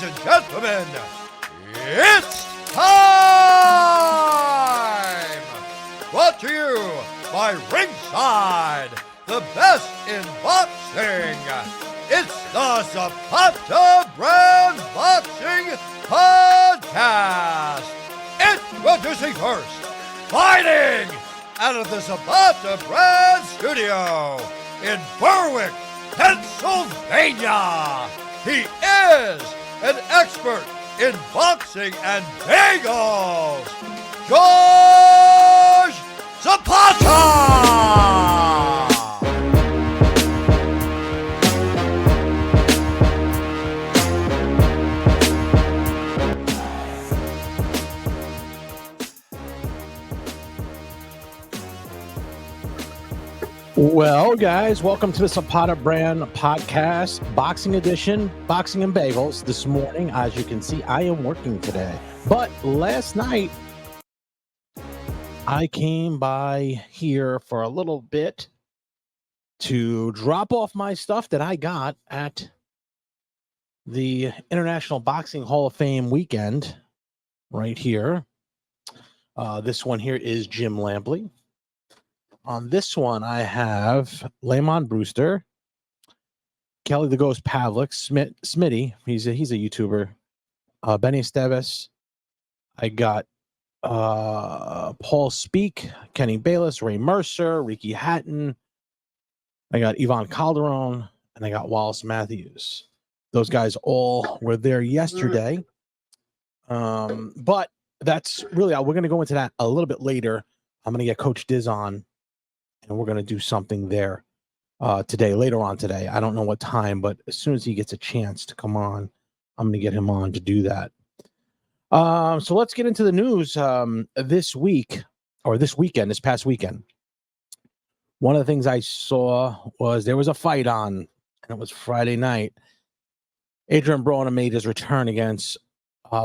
and gentlemen, it's time! Brought to you by Ringside, the best in boxing. It's the Zapata Brand Boxing Podcast. Introducing first, fighting out of the Zapata Brand Studio in Berwick, Pennsylvania. He is an expert in boxing and bagels, George Zapata! Well, guys, welcome to the Zapata Brand Podcast, Boxing Edition, Boxing and Bagels. This morning, as you can see, I am working today. But last night, I came by here for a little bit to drop off my stuff that I got at the International Boxing Hall of Fame weekend right here. This one here is Jim Lampley. On this one, I have Lamont Brewster, Kelly the Ghost Pavlik, Smitty. He's a YouTuber. Benny Esteves. I got Paul Speak, Kenny Bayless, Ray Mercer, Ricky Hatton. I got Ivan Calderon, and I got Wallace Matthews. Those guys all were there yesterday. But that's really, we're going to go into that a little bit later. I'm going to get Coach Diz on. And we're going to do something there today, later on today. I don't know what time, but as soon as he gets a chance to come on, I'm going to get him on to do that. So let's get into the news this week, or this past weekend. One of the things I saw was there was a fight on, and it was Friday night. Adrian Broner made his return against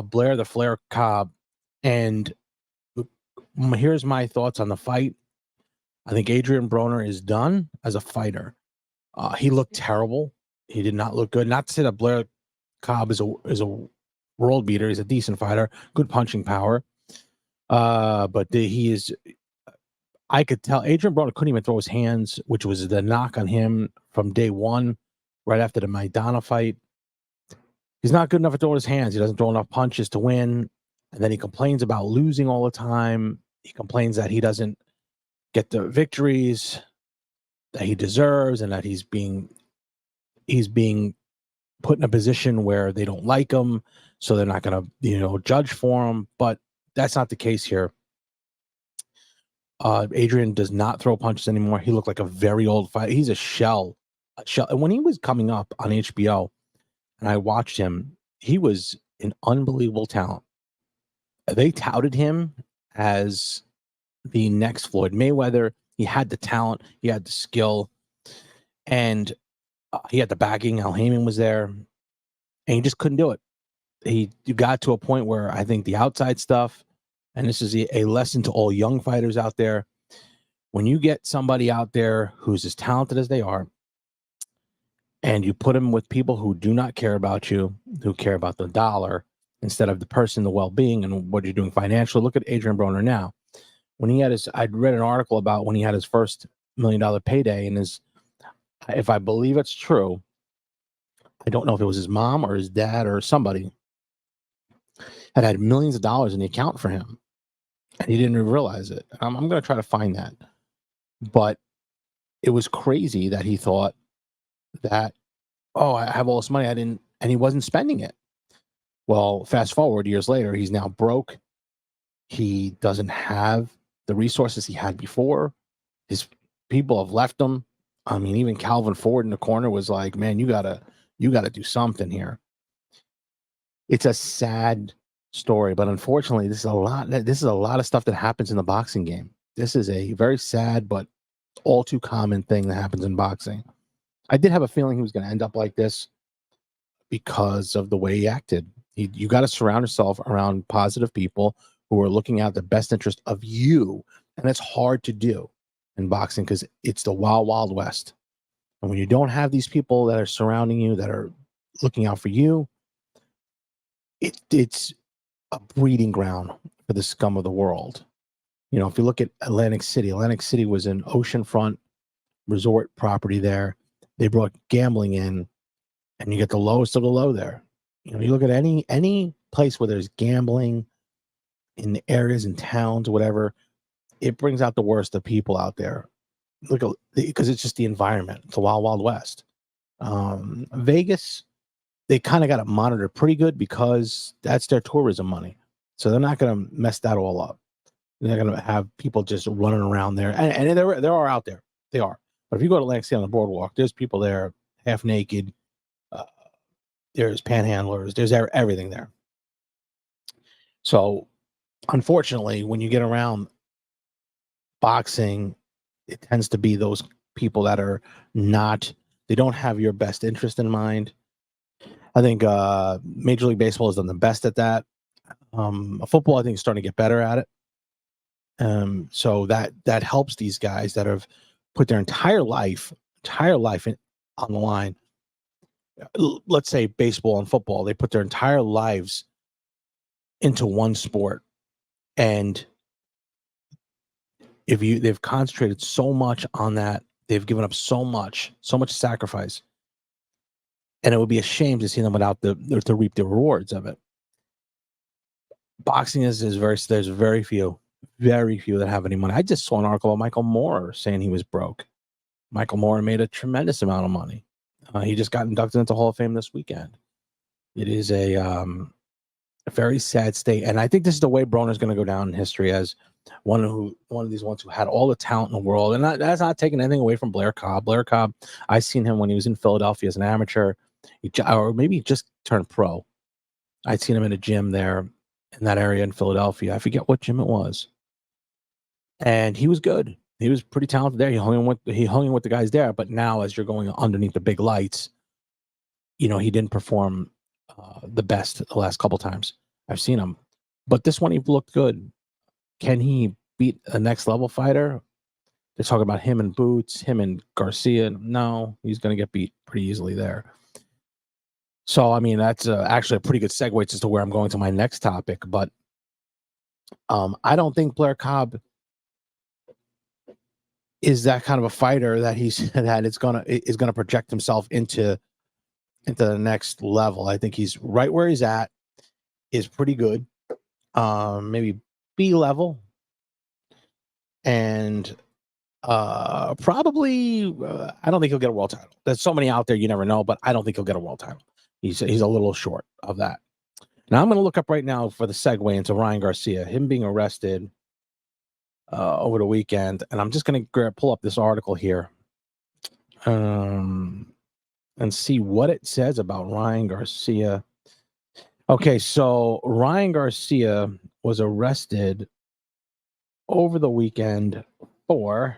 Blair the Flair Cobb. And here's my thoughts on the fight. I think Adrian Broner is done as a fighter. He looked terrible. He did not look good. Not to say that Blair Cobb is a world beater. He's a decent fighter, good punching power. But he is. I could tell Adrian Broner couldn't even throw his hands, which was the knock on him from day one, right after the Maidana fight. He's not good enough at throwing his hands. He doesn't throw enough punches to win, and then he complains about losing all the time. He complains that he doesn't get the victories that he deserves, and that he's being put in a position where they don't like him, so they're not going to judge for him. But that's not the case here. Adrian does not throw punches anymore. He looked like a very old fighter. He's a shell. And when he was coming up on HBO, and I watched him, he was an unbelievable talent. They touted him as the next Floyd Mayweather. He had the talent, he had the skill, and he had the backing. Al Heyman was there, and he just couldn't do it. He got to a point where I think the outside stuff, and this is a lesson to all young fighters out there, when you get somebody out there who's as talented as they are, and you put them with people who do not care about you, who care about the dollar instead of the person, the well-being, and what you're doing financially. Look at Adrian Broner now. When he had I'd read an article about when he had his first $1 million payday, and if I believe it's true, I don't know if it was his mom or his dad or somebody had millions of dollars in the account for him, and he didn't realize it. I'm going to try to find that, but it was crazy that he thought that, oh, I have all this money, and he wasn't spending it. Well, fast forward years later, he's now broke. He doesn't have the resources he had before. His people have left him. I mean, even Calvin Ford in the corner was like, man, you gotta do something here. It's a sad story, but unfortunately, this is a lot of stuff that happens in the boxing game. This is a very sad but all too common thing that happens in boxing. I did have a feeling he was going to end up like this because of the way he acted. You got to surround yourself around positive people who are looking at the best interest of you. And that's hard to do in boxing because it's the wild, wild west. And when you don't have these people that are surrounding you, that are looking out for you, it's a breeding ground for the scum of the world. You know, if you look at Atlantic City was an oceanfront resort property there. They brought gambling in, and you get the lowest of the low there. You know, you look at any place where there's gambling in the areas and towns, whatever, it brings out the worst of people out there. Look at, because it's just the environment. It's a wild, wild west. Vegas, they kind of got it monitored pretty good because that's their tourism money. So they're not going to mess that all up. They're going to have people just running around there. And there are out there. They are. But if you go to Atlantic City on the boardwalk, there's people there half naked. There's panhandlers. There's everything there. So unfortunately, when you get around boxing, it tends to be those people that are not, they don't have your best interest in mind. I think Major League Baseball has done the best at that. Football, I think, is starting to get better at it. So that helps these guys that have put their entire life on the line. Let's say baseball and football, they put their entire lives into one sport, and they've concentrated so much on that, they've given up so much sacrifice, and it would be a shame to see them without to reap the rewards of it. Boxing there's very few that have any money. I just saw an article about Michael Moore saying he was broke. Michael Moore made a tremendous amount of money. He just got inducted into Hall of Fame this weekend. It is a very sad state, and I think this is the way Broner is going to go down in history as one of these ones who had all the talent in the world. And that's not taking anything away from Blair Cobb. Blair Cobb, I seen him when he was in Philadelphia as an amateur, or maybe he just turned pro. I'd seen him in a gym there in that area in Philadelphia. I forget what gym it was, and he was good. He was pretty talented there. He hung in with the guys there. But now, as you're going underneath the big lights, you know, he didn't perform the best the last couple times I've seen him. But this one, he looked good. Can he beat a next level fighter? They're talking about him and Boots, him and Garcia. No, he's going to get beat pretty easily there. So, I mean, that's actually a pretty good segue as to where I'm going to my next topic. But I don't think Blair Cobb is that kind of a fighter that is gonna project himself into the next level. I think he's right where he's at is pretty good. Maybe B level, and probably I don't think he'll get a world title. There's so many out there, you never know, but I don't think he'll get a world title. He's a little short of that. Now I'm going to look up right now for the segue into Ryan Garcia, him being arrested over the weekend, and I'm just going to pull up this article here and see what it says about Ryan Garcia. Okay, so Ryan Garcia was arrested over the weekend for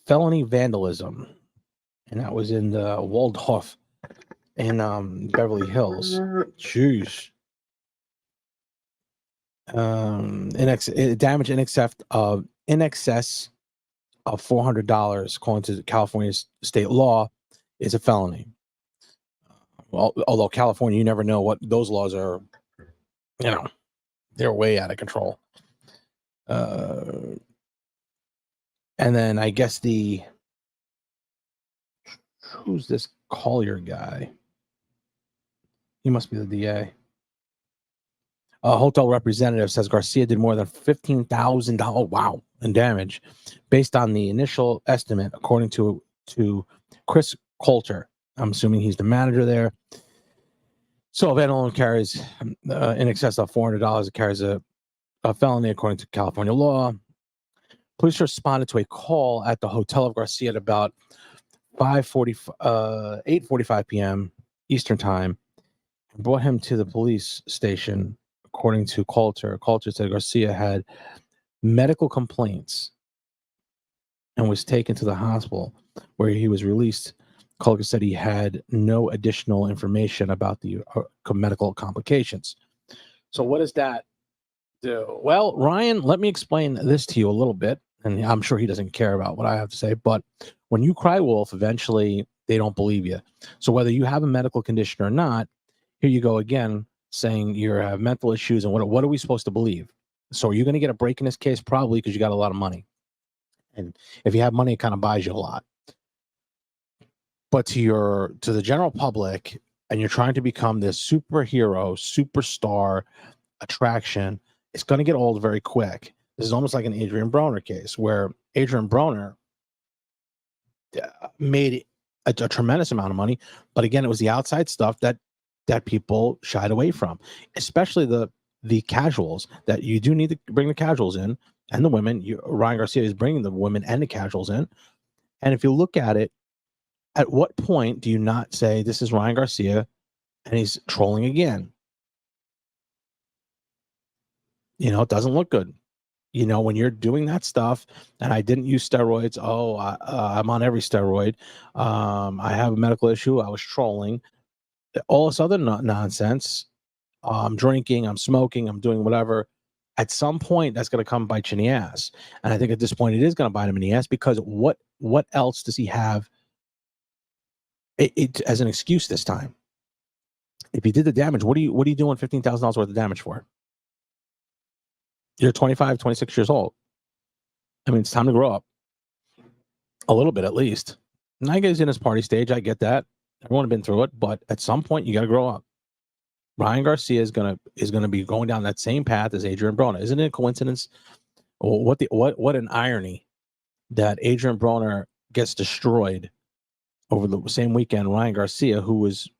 felony vandalism, and that was in the Waldorf in Beverly Hills. Jeez. Damage in excess of $400, according to California state law, is a felony. Well, although California, you never know what those laws are. You know, they're way out of control. And then I guess who's this Collier guy? He must be the DA. A hotel representative says Garcia did more than $15,000, wow, in damage, based on the initial estimate, according to Chris Coulter. I'm assuming he's the manager there. So if anyone carries in excess of $400, it carries a felony according to California law. Police responded to a call at the hotel of Garcia at about 8:45 p.m. Eastern time, and brought him to the police station. According to Coulter said Garcia had medical complaints and was taken to the hospital, where he was released. Coulter said he had no additional information about the medical complications. So what does that do? Well, Ryan, let me explain this to you a little bit, and I'm sure he doesn't care about what I have to say, but when you cry wolf, eventually they don't believe you. So whether you have a medical condition or not, here you go again saying you have mental issues, and what are we supposed to believe? So are you going to get a break in this case? Probably, because you got a lot of money. And if you have money, it kind of buys you a lot. But to the general public, and you're trying to become this superhero, superstar attraction, it's going to get old very quick. This is almost like an Adrian Broner case, where Adrian Broner made a tremendous amount of money, but again, it was the outside stuff that people shied away from, especially the casuals. That you do need to bring the casuals in, and the women. Ryan Garcia is bringing the women and the casuals in, and if you look at it, at what point do you not say this is Ryan Garcia and he's trolling again? It doesn't look good. When you're doing that stuff, and I didn't use steroids. Oh, I'm on every steroid. I have a medical issue. I was trolling. All this other nonsense. I'm drinking. I'm smoking. I'm doing whatever. At some point, that's going to come bite you in the ass. And I think at this point, it is going to bite him in the ass, because what else does he have it as an excuse this time? If he did the damage, what are you doing $15,000 worth of damage for? You're 25, 26 years old. I mean, it's time to grow up a little bit, at least. And I guess in his party stage, I get that. Everyone has been through it, but at some point, you got to grow up. Ryan Garcia is gonna be going down that same path as Adrian Broner. Isn't it a coincidence? What an irony that Adrian Broner gets destroyed over the same weekend. Ryan Garcia, who was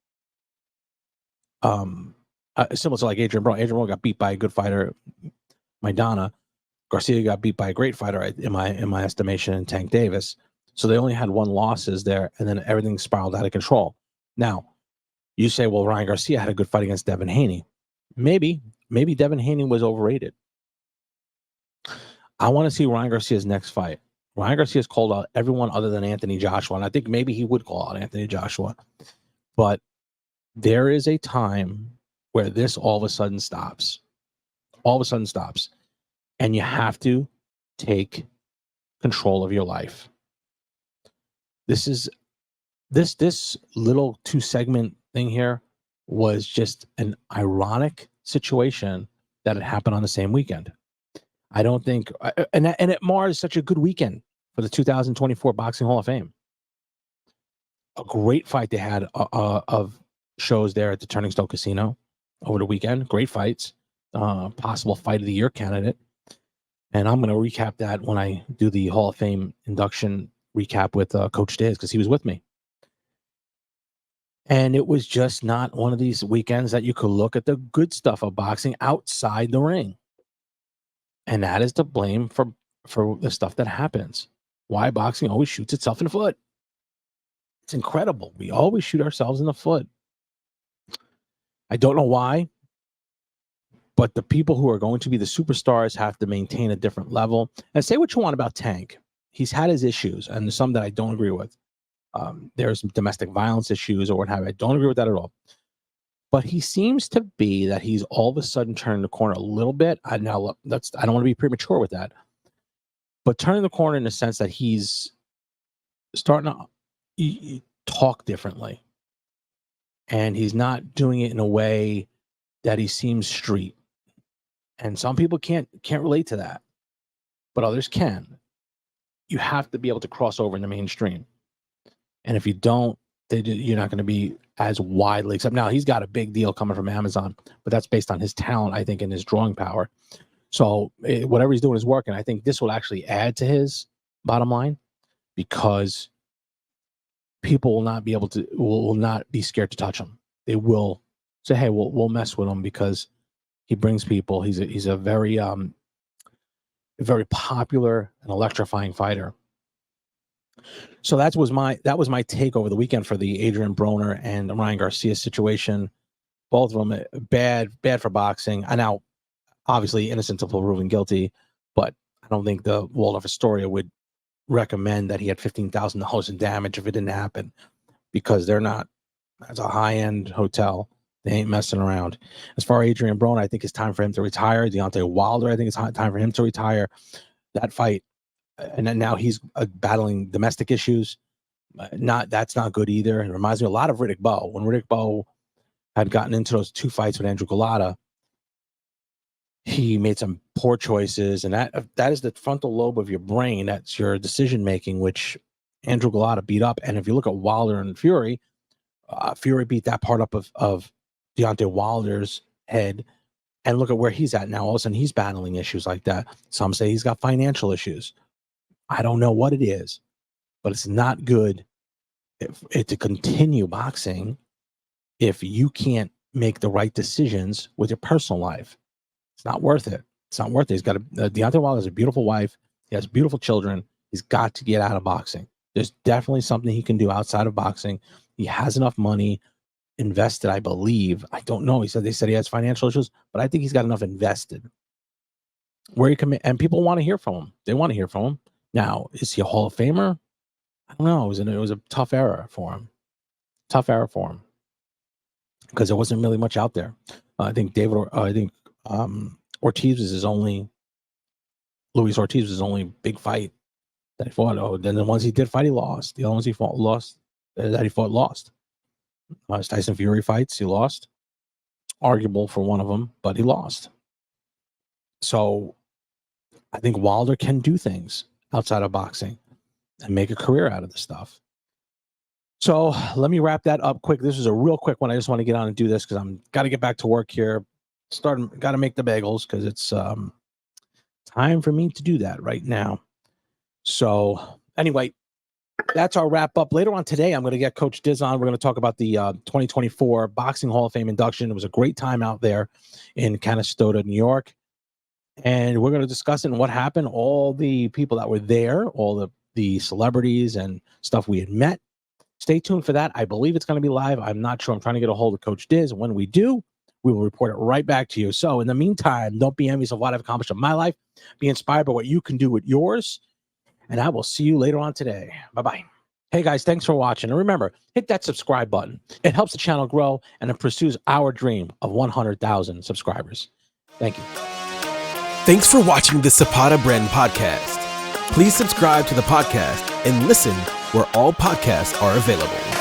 similar to like Adrian Broner. Adrian Broner got beat by a good fighter, Maidana. Garcia got beat by a great fighter in my estimation, Tank Davis. So they only had one losses there, and then everything spiraled out of control. Now, you say, well, Ryan Garcia had a good fight against Devin Haney. Maybe Devin Haney was overrated. I want to see Ryan Garcia's next fight. Ryan Garcia's called out everyone other than Anthony Joshua, and I think maybe he would call out Anthony Joshua. But there is a time where this all of a sudden stops. And you have to take control of your life. This little 2-segment thing here was just an ironic situation that had happened on the same weekend. I don't think, and it mars such a good weekend for the 2024 Boxing Hall of Fame. A great fight they had of shows there at the Turning Stone Casino over the weekend. Great fights, possible fight of the year candidate. And I'm going to recap that when I do the Hall of Fame induction recap with Coach Diz, because he was with me. And it was just not one of these weekends that you could look at the good stuff of boxing outside the ring. And that is to blame for the stuff that happens. Why boxing always shoots itself in the foot. It's incredible. We always shoot ourselves in the foot. I don't know why, but the people who are going to be the superstars have to maintain a different level. And say what you want about Tank. He's had his issues, and there's some that I don't agree with. There's some domestic violence issues or what have you. I don't agree with that at all. But he seems to be that he's all of a sudden turning the corner a little bit. I don't want to be premature with that, but turning the corner in the sense that he's starting to talk differently, and he's not doing it in a way that he seems street. And some people can't relate to that, but others can. You have to be able to cross over in the mainstream, and if you don't, you're not going to be as widely accepted. Now, he's got a big deal coming from Amazon, but that's based on his talent, I think, and his drawing power. So whatever he's doing is working. I think this will actually add to his bottom line, because people will not be able to, will not be scared to touch him. They will say, hey, we'll mess with him because he brings people. He's a very popular and electrifying fighter. So that was my take over the weekend for the Adrian Broner and Ryan Garcia situation. Both of them bad for boxing. I now obviously innocent until proven guilty, but I don't think the Waldorf Astoria would recommend that he had $15,000 in damage if it didn't happen, because they're not. That's a high-end hotel. They ain't messing around. As far as Adrian Broner, I think it's time for him to retire. Deontay Wilder, I think it's time for him to retire. That fight, and then now he's battling domestic issues. That's not good either. It reminds me a lot of Riddick Bowe. When Riddick Bowe had gotten into those 2 fights with Andrew Golota, he made some poor choices, and that is the frontal lobe of your brain. That's your decision making, which Andrew Golota beat up. And if you look at Wilder and Fury, Fury beat that part up of Deontay Wilder's head, and look at where he's at now. All of a sudden, he's battling issues like that. Some say he's got financial issues. I don't know what it is, but it's not good to continue boxing if you can't make the right decisions with your personal life. It's not worth it. It's not worth it. He's got Deontay Wilder has a beautiful wife. He has beautiful children. He's got to get out of boxing. There's definitely something he can do outside of boxing. He has enough money invested, I believe. I don't know. They said he has financial issues, but I think he's got enough invested where he can, and people want to hear from him. They want to hear from him. Now, is he a Hall of Famer? I don't know. It was a tough era for him. Because there wasn't really much out there. I think Ortiz was his only. Luis Ortiz was his only big fight that he fought. Oh, then the ones he did fight, he lost. The other ones he fought lost. His Tyson Fury fights, he lost. Arguable for one of them, but he lost. So I think Wilder can do things outside of boxing and make a career out of this stuff. So let me wrap that up quick. This is a real quick one. I just want to get on and do this because I'm got to get back to work here. Got to make the bagels because it's time for me to do that right now. So anyway, that's our wrap up. Later on today, I'm going to get Coach Diz on. We're going to talk about the 2024 Boxing Hall of Fame induction. It was a great time out there in Canastota, New York. And we're going to discuss it and what happened, all the people that were there, all the celebrities and stuff we had met. Stay tuned for that. I believe it's going to be live. I'm not sure. I'm trying to get a hold of Coach Diz. When we do, we will report it right back to you. So in the meantime, don't be envious of what I've accomplished in my life. Be inspired by what you can do with yours. And I will see you later on today. Bye-bye. Hey, guys, thanks for watching. And remember, hit that subscribe button. It helps the channel grow, and it pursues our dream of 100,000 subscribers. Thank you. Thanks for watching the Zapata Brand podcast. Please subscribe to the podcast and listen where all podcasts are available.